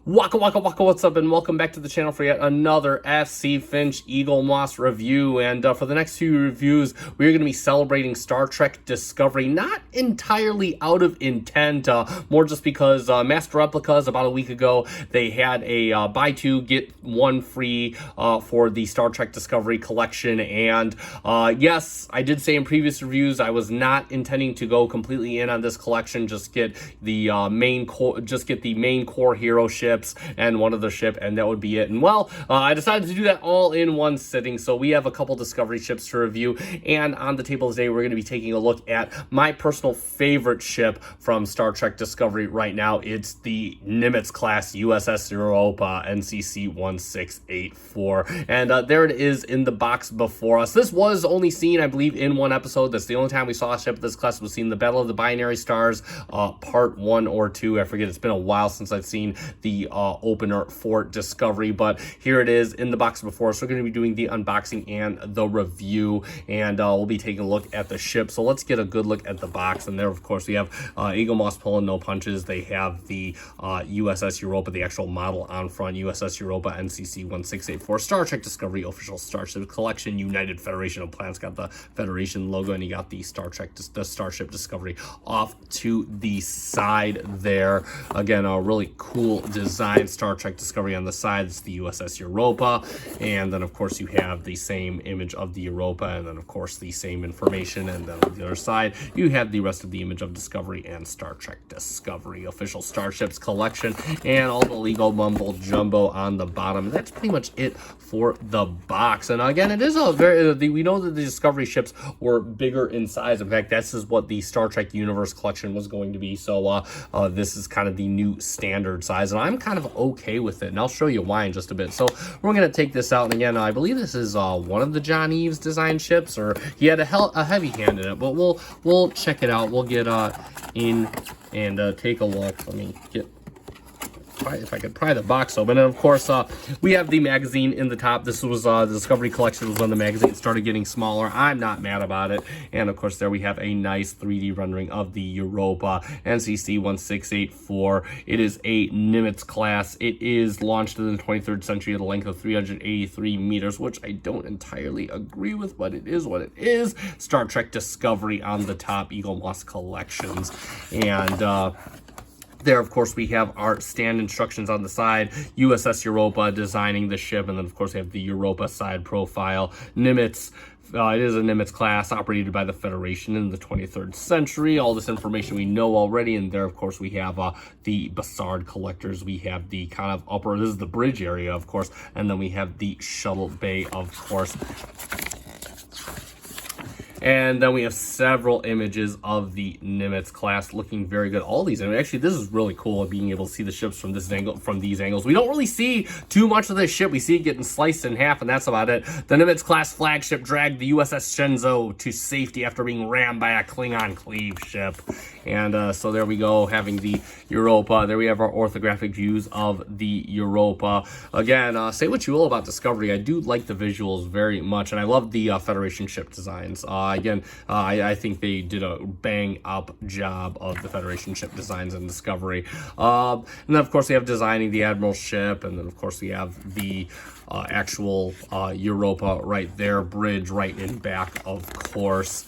Waka waka waka, what's up, and welcome back to the channel for yet another FC Finch Eaglemoss review. And for the next few reviews, we're going to be celebrating Star Trek Discovery, not entirely out of intent, more just because Master Replicas about a week ago, they had a buy two, get one free for the Star Trek Discovery collection. And yes, I did say in previous reviews, I was not intending to go completely in on this collection, just get the main core hero ship and one other ship, and that would be it. And well, I decided to do that all in one sitting. So we have a couple Discovery ships to review, and on the table today we're going to be taking a look at my personal favorite ship from Star Trek Discovery right now. It's the Nimitz class U.S.S. Europa NCC 1684, and there it is in the box before us. This was only seen, I believe, in one episode. That's the only time we saw a ship of this class. Was seen the Battle of the Binary Stars, part 1 or 2. I forget. It's been a while since I've seen the opener for Discovery, but here it is in the box before us. We're going to be doing the unboxing and the review, and we'll be taking a look at the ship. So let's get a good look at the box. And there, of course, we have Eaglemoss pulling no punches. They have the U.S.S. Europa, the actual model on front. U.S.S. Europa NCC 1684, Star Trek Discovery official Starship Collection, United Federation of Planets. Got the Federation logo, and you got the the Starship Discovery off to the side there. Again, a really cool design. Star Trek Discovery on the side. It's the U.S.S. Europa, and then of course you have the same image of the Europa, and then of course the same information, and then on the other side you have the rest of the image of Discovery and Star Trek Discovery official Starships collection, and all the legal mumbo jumbo on the bottom. And that's pretty much it for the box. And again, it is a very we know that the Discovery ships were bigger in size. In fact, this is what the Star Trek Universe collection was going to be. So this is kind of the new standard size, and I'm kind of okay with it, and I'll show you why in just a bit. So we're going to take this out, and again, I believe this is one of the John Eves design ships, or he had a heavy hand in it, but we'll check it out. We'll get in and take a look. Let me get, if I could pry the box open. And of course, we have the magazine in the top. This was the Discovery collection was when the magazine started getting smaller. I'm not mad about it. And of course, there we have a nice 3D rendering of the Europa NCC 1684. It is a Nimitz class. It is launched in the 23rd century at a length of 383 meters, which I don't entirely agree with, but it is what it is. Star Trek Discovery on the top, Eaglemoss collections, and there, of course, we have our stand instructions on the side. U.S.S. Europa designing the ship, and then, of course, we have the Europa side profile. Nimitz. It is a Nimitz class operated by the Federation in the 23rd century. All this information we know already. And there, of course, we have the Bassard collectors. We have the kind of upper, this is the bridge area, of course. And then we have the shuttle bay, of course. And then we have several images of the Nimitz class looking very good. All these, and actually, this is really cool, being able to see the ships from this angle, from these angles. We don't really see too much of this ship. We see it getting sliced in half, and that's about it. The Nimitz class flagship dragged the U.S.S. Shenzhou to safety after being rammed by a Klingon cleave ship. And so there we go, having the Europa. There we have our orthographic views of the Europa. Again, say what you will about Discovery, I do like the visuals very much, and I love the Federation ship designs. Again, I think they did a bang-up job of the Federation ship designs in Discovery. And then, of course, we have designing the Admiral ship, and then, of course, we have the actual Europa right there, bridge right in back, of course.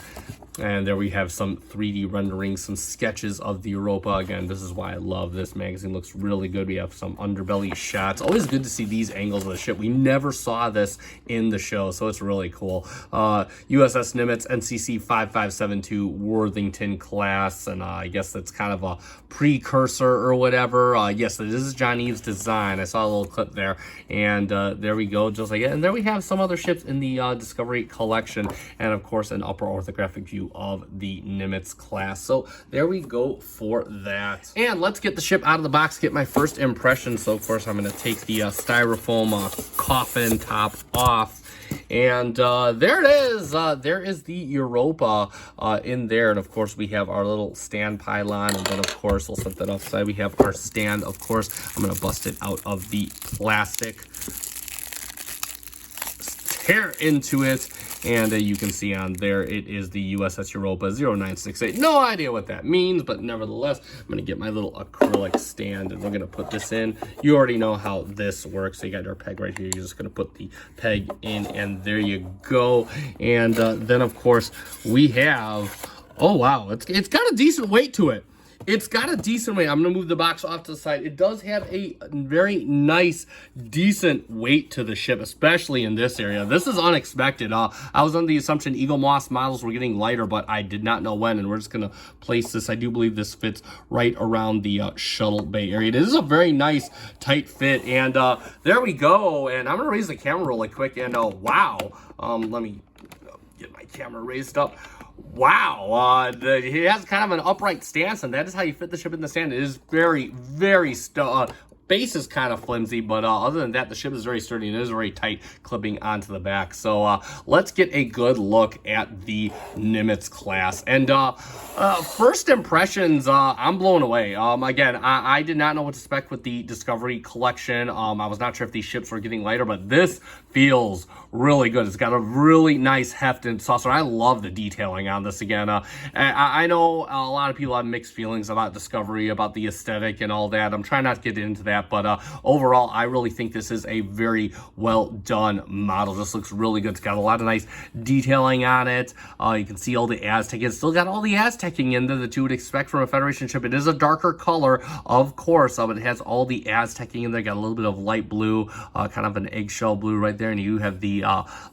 And there we have some 3D renderings, some sketches of the Europa. Again, this is why I love this magazine. Looks really good. We have some underbelly shots. Always good to see these angles of the ship. We never saw this in the show, so it's really cool. U.S.S. Nimitz NCC 5572 Worthington class, and I guess that's kind of a precursor or whatever. Yes, this is John Eves' design. I saw a little clip there, and there we go, just like it. And there we have some other ships in the Discovery collection, and of course, an upper orthographic view of the Nimitz class. So there we go for that. And let's get the ship out of the box, get my first impression. So of course I'm going to take the styrofoam coffin top off, and there it is. There is the Europa in there, and of course we have our little stand pylon, and then of course we'll set that offside. We have our stand, of course. I'm going to bust it out of the plastic. tear into it. And you can see on there, it is the U.S.S. Europa 0968. No idea what that means, but nevertheless, I'm going to get my little acrylic stand, and we're going to put this in. You already know how this works. So you got your peg right here. You're just going to put the peg in, and there you go. And then, of course, we have, oh, wow, it's got a decent weight to it. It's got a decent weight. I'm going to move the box off to the side. It does have a very nice, decent weight to the ship, especially in this area. This is unexpected. I was under the assumption Eaglemoss models were getting lighter, but I did not know when, and we're just going to place this. I do believe this fits right around the shuttle bay area. This is a very nice, tight fit, and there we go. And I'm going to raise the camera really quick, and wow. Let me get my camera raised up. Wow, it has kind of an upright stance, and that is how you fit the ship in the sand. It is very, very base is kind of flimsy, but other than that, the ship is very sturdy and it is very tight clipping onto the back. So let's get a good look at the Nimitz class. And first impressions, I'm blown away. Again, I did not know what to expect with the Discovery collection. I was not sure if these ships were getting lighter, but this feels really good. It's got a really nice heft and saucer. I love the detailing on this again. I know a lot of people have mixed feelings about Discovery, about the aesthetic and all that. I'm trying not to get into that, but overall, I really think this is a very well done model. This looks really good. It's got a lot of nice detailing on it. You can see all the Aztec. It's still got all the Aztecing in there that you would expect from a Federation ship. It is a darker color, of course, but it has all the Aztecing in there. Got a little bit of light blue, kind of an eggshell blue right there, and you have the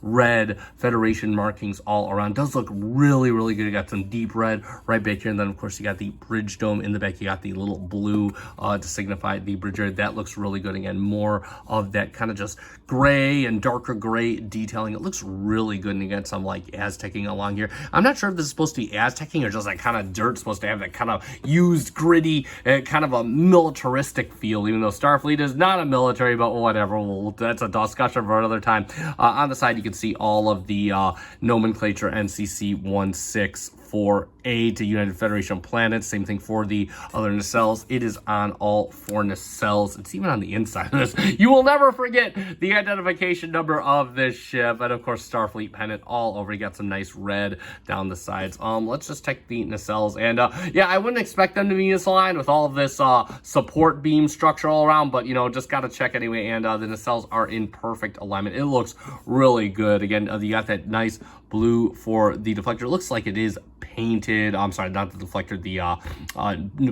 red Federation markings all around. It does look really, really good. You got some deep red right back here, and then of course you got the bridge dome in the back. You got the little blue to signify the bridge area. That looks really good. Again, more of that kind of just gray and darker gray detailing. It looks really good, and you got some like Aztecing along here. I'm not sure if this is supposed to be Aztecing or just that kind of dirt, supposed to have that kind of used, gritty, kind of a militaristic feel, even though Starfleet is not a military, but whatever. Well, that's a discussion for another time. On the side, you can see all of the nomenclature, NCC 164A to United Federation planets. Same thing for the other nacelles. It is on all 4 nacelles. It's even on the inside of this. You will never forget the identification number of this ship. And of course, Starfleet pennant all over. You got some nice red down the sides. Let's just check the nacelles. And yeah, I wouldn't expect them to be misaligned with all of this support beam structure all around, but you know, just got to check anyway. And the nacelles are in perfect alignment. It looks really good. Again, you got that nice blue for the deflector. It looks like it is painted. I'm sorry, not the deflector, the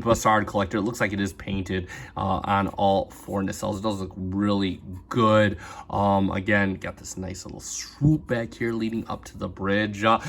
Bassard collector. It looks like it is painted on all 4 nacelles. It does look really good. Again, got this nice little swoop back here leading up to the bridge. Man,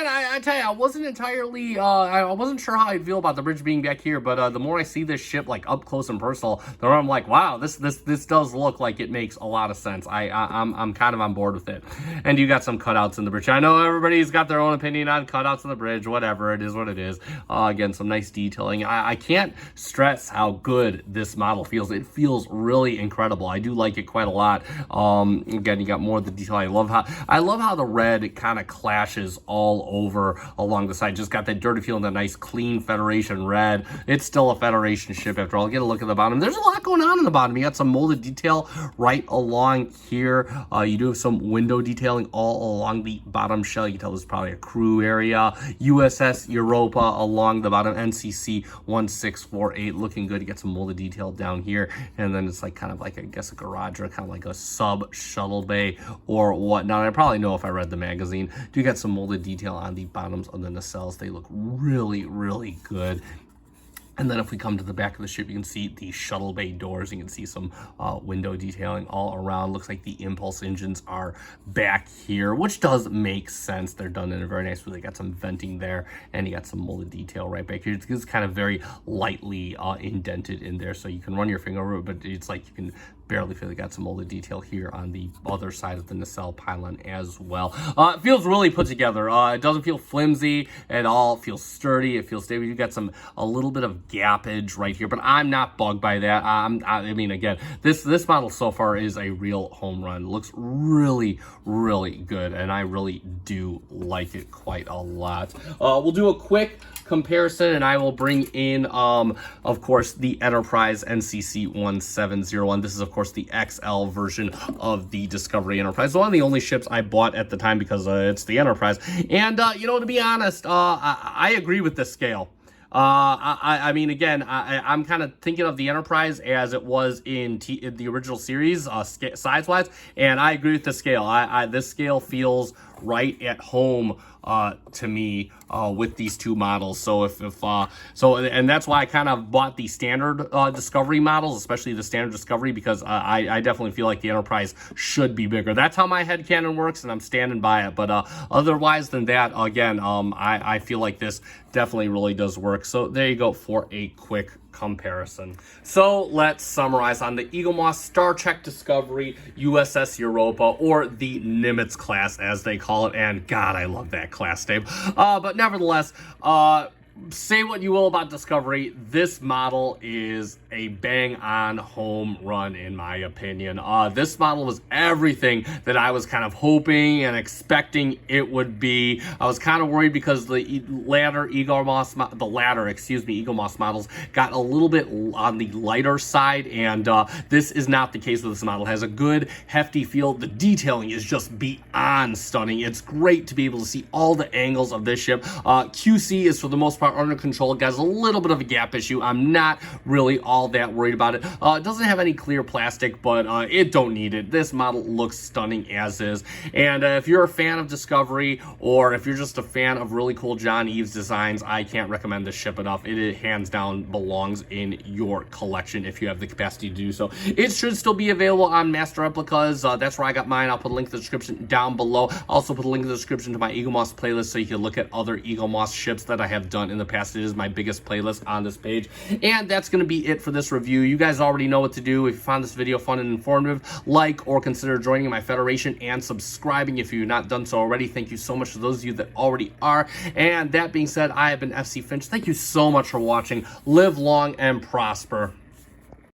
I tell you, I wasn't entirely, I wasn't sure how I'd feel about the bridge being back here, but the more I see this ship like up close and personal, the more I'm like, wow, this does look like it makes a lot of sense. I'm kind of on board with it. And you got some cutouts in the bridge. I know everybody's got their own opinion on cutouts in the bridge, whatever, it is what it is. Again, some nice detailing. I can't stress how good this model feels. It feels really incredible. I do like it quite a lot. Again, you got more of the detail. I love how the red kind of clashes all over along the side. Just got that dirty feel and that nice clean Federation red. It's still a Federation ship after all. Get a look at the bottom. There's a lot going on in the bottom. You got some molded detail right along here. You do have some window detailing all along the bottom shell. You can tell this is probably a crew area. U.S.S. Europa along the bottom. NCC 1648 looking good. You get some molded detail down here, and then it's like kind of like, I guess, a garage or kind of like a sub shuttle bay or whatnot. I probably know if I read the magazine. Do get some molded detail on the bottoms of the nacelles. They look really, really good. And then if we come to the back of the ship, you can see the shuttle bay doors. You can see some window detailing all around. Looks like the impulse engines are back here, which does make sense. They're done in a very nice way. They got some venting there, and you got some molded detail right back here. It's kind of very lightly indented in there, so you can run your finger over it, but it's like you can barely feel. They got some molded detail here on the other side of the nacelle pylon as well. It feels really put together. It doesn't feel flimsy at all. It feels sturdy. It feels stable. You got a little bit of gappage right here, but I'm not bugged by that. I mean, again, this model so far is a real home run. It looks really, really good, and I really do like it quite a lot. We'll do a quick comparison, and I will bring in, of course, the Enterprise NCC 1701. This is, of course, the XL version of the Discovery Enterprise. One of the only ships I bought at the time because it's the Enterprise. And, you know, to be honest, I agree with this scale. I mean, again, I'm kind of thinking of the Enterprise as it was in the original series, size-wise, and I agree with the scale. This scale feels right at home to me with these two models. So and that's why I kind of bought the standard Discovery models, especially the standard Discovery, because I definitely feel like the Enterprise should be bigger. That's how my headcanon works, and I'm standing by it. But otherwise than that, again, I feel like this definitely really does work. So there you go for a quick comparison. So let's summarize on the Eaglemoss Star Trek Discovery U.S.S. Europa, or the Nimitz class as they call it. And God, I love that class name. But nevertheless, say what you will about Discovery, this model is a bang-on home run, in my opinion. This model was everything that I was kind of hoping and expecting it would be. I was kind of worried because the Eaglemoss models got a little bit on the lighter side, and this is not the case with this model. It has a good, hefty feel. The detailing is just beyond stunning. It's great to be able to see all the angles of this ship. QC is, for the most part, under control. It has a little bit of a gap issue. I'm not really all that worried about it. It doesn't have any clear plastic, but it don't need it. This model looks stunning as is. And if you're a fan of Discovery, or if you're just a fan of really cool John Eves designs, I can't recommend this ship enough. It hands down belongs in your collection if you have the capacity to do so. It should still be available on Master Replicas. That's where I got mine. I'll put a link in the description down below. I'll also put a link in the description to my Eaglemoss playlist so you can look at other Eaglemoss ships that I have done in the past. It is my biggest playlist on this page. And that's going to be it for this review. You guys already know what to do. If you found this video fun and informative, like or consider joining my Federation and subscribing if you've not done so already. Thank you so much to those of you that already are. And that being said, I have been FC Finch. Thank you so much for watching. Live long and prosper.